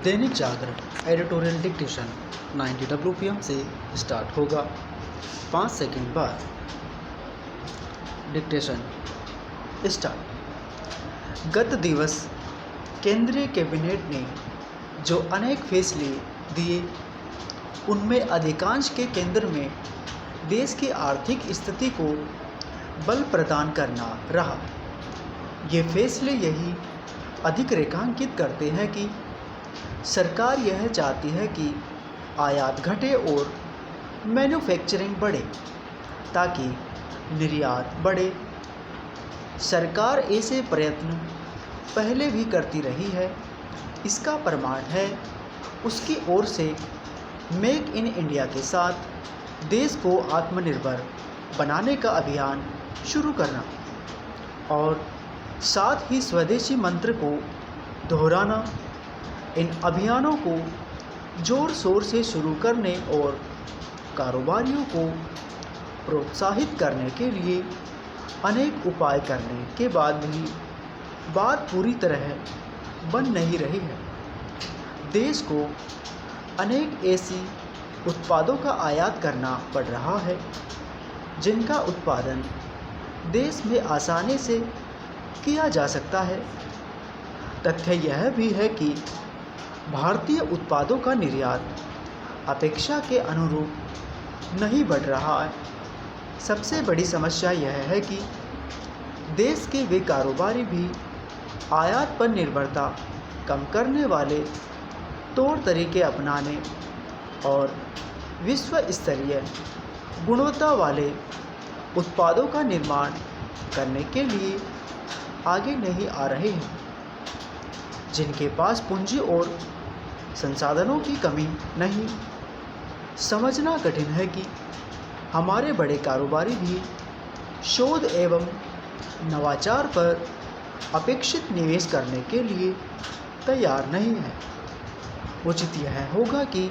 Dainik Jagran editorial dictation 90 WPM से start होगा। 5 second बाद डिक्टेशन स्टार्ट। गत दिवस केंद्रीय कैबिनेट ने जो अनेक फैसले दिए, उनमें अधिकांश के केंद्र में देश की आर्थिक स्थिति को बल प्रदान करना रहा। ये फैसले यही अधिक रेखांकित करते हैं कि सरकार यह चाहती है कि आयात घटे और मैन्युफैक्चरिंग बढ़े ताकि निर्यात बढ़े। सरकार ऐसे प्रयत्न पहले भी करती रही है। इसका प्रमाण है उसकी ओर से मेक इन इंडिया के साथ देश को आत्मनिर्भर बनाने का अभियान शुरू करना और साथ ही स्वदेशी मंत्र को दोहराना। इन अभियानों को जोर शोर से शुरू करने और कारोबारियों को प्रोत्साहित करने के लिए अनेक उपाय करने के बाद भी बात पूरी तरह बन नहीं रही है। देश को अनेक ऐसी उत्पादों का आयात करना पड़ रहा है जिनका उत्पादन देश में आसानी से किया जा सकता है। तथ्य यह भी है कि भारतीय उत्पादों का निर्यात अपेक्षा के अनुरूप नहीं बढ़ रहा है। सबसे बड़ी समस्या यह है कि देश के वे कारोबारी भी आयात पर निर्भरता कम करने वाले तौर तरीके अपनाने और विश्व स्तरीय गुणवत्ता वाले उत्पादों का निर्माण करने के लिए आगे नहीं आ रहे हैं। जिनके पास पूंजी और संसाधनों की कमी नहीं। समझना कठिन है कि हमारे बड़े कारोबारी भी शोध एवं नवाचार पर अपेक्षित निवेश करने के लिए तैयार नहीं है। उचित यह होगा कि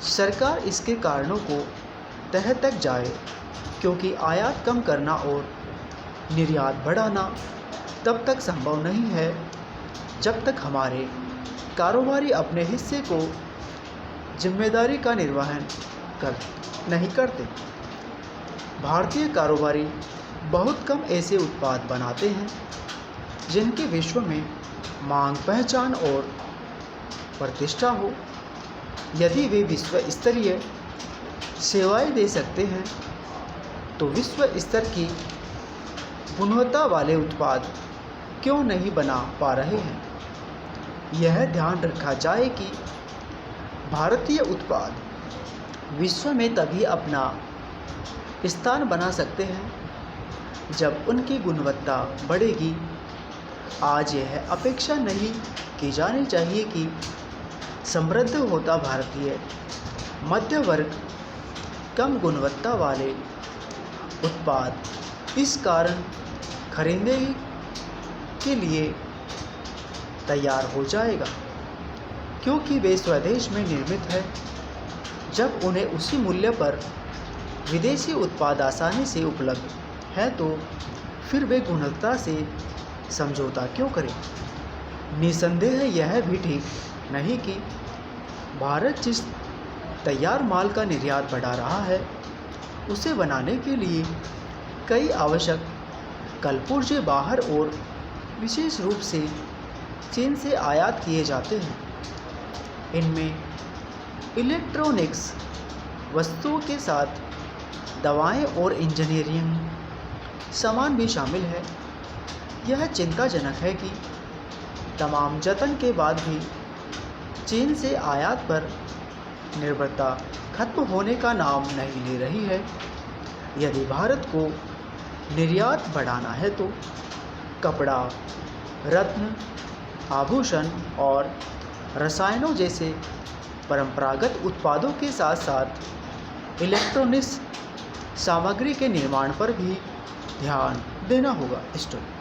सरकार इसके कारणों को तह तक जाए, क्योंकि आयात कम करना और निर्यात बढ़ाना तब तक संभव नहीं है जब तक हमारे कारोबारी अपने हिस्से को जिम्मेदारी का निर्वहन नहीं करते। भारतीय कारोबारी बहुत कम ऐसे उत्पाद बनाते हैं जिनकी विश्व में मांग, पहचान और प्रतिष्ठा हो। यदि वे विश्व स्तरीय सेवाएं दे सकते हैं तो विश्व स्तर की गुणवत्ता वाले उत्पाद क्यों नहीं बना पा रहे हैं। यह ध्यान रखा जाए कि भारतीय उत्पाद विश्व में तभी अपना स्थान बना सकते हैं जब उनकी गुणवत्ता बढ़ेगी। आज यह अपेक्षा नहीं की जानी चाहिए कि समृद्ध होता भारतीय मध्य वर्ग कम गुणवत्ता वाले उत्पाद इस कारण खरीदने के लिए तैयार हो जाएगा क्योंकि वे स्वदेश में निर्मित है। जब उन्हें उसी मूल्य पर विदेशी उत्पाद आसानी से उपलब्ध है तो फिर वे गुणवत्ता से समझौता क्यों करें। निसंदेह यह भी ठीक नहीं कि भारत जिस तैयार माल का निर्यात बढ़ा रहा है, उसे बनाने के लिए कई आवश्यक कलपुर्जे बाहर और विशेष रूप से चीन से आयात किए जाते हैं। इनमें इलेक्ट्रॉनिक्स वस्तुओं के साथ दवाएं और इंजीनियरिंग सामान भी शामिल है। यह चिंताजनक है कि तमाम जतन के बाद भी चीन से आयात पर निर्भरता खत्म होने का नाम नहीं ले रही है। यदि भारत को निर्यात बढ़ाना है तो कपड़ा, रत्न, आभूषण और रसायनों जैसे परंपरागत उत्पादों के साथ साथ इलेक्ट्रॉनिक्स सामग्री के निर्माण पर भी ध्यान देना होगा। स्टोरी।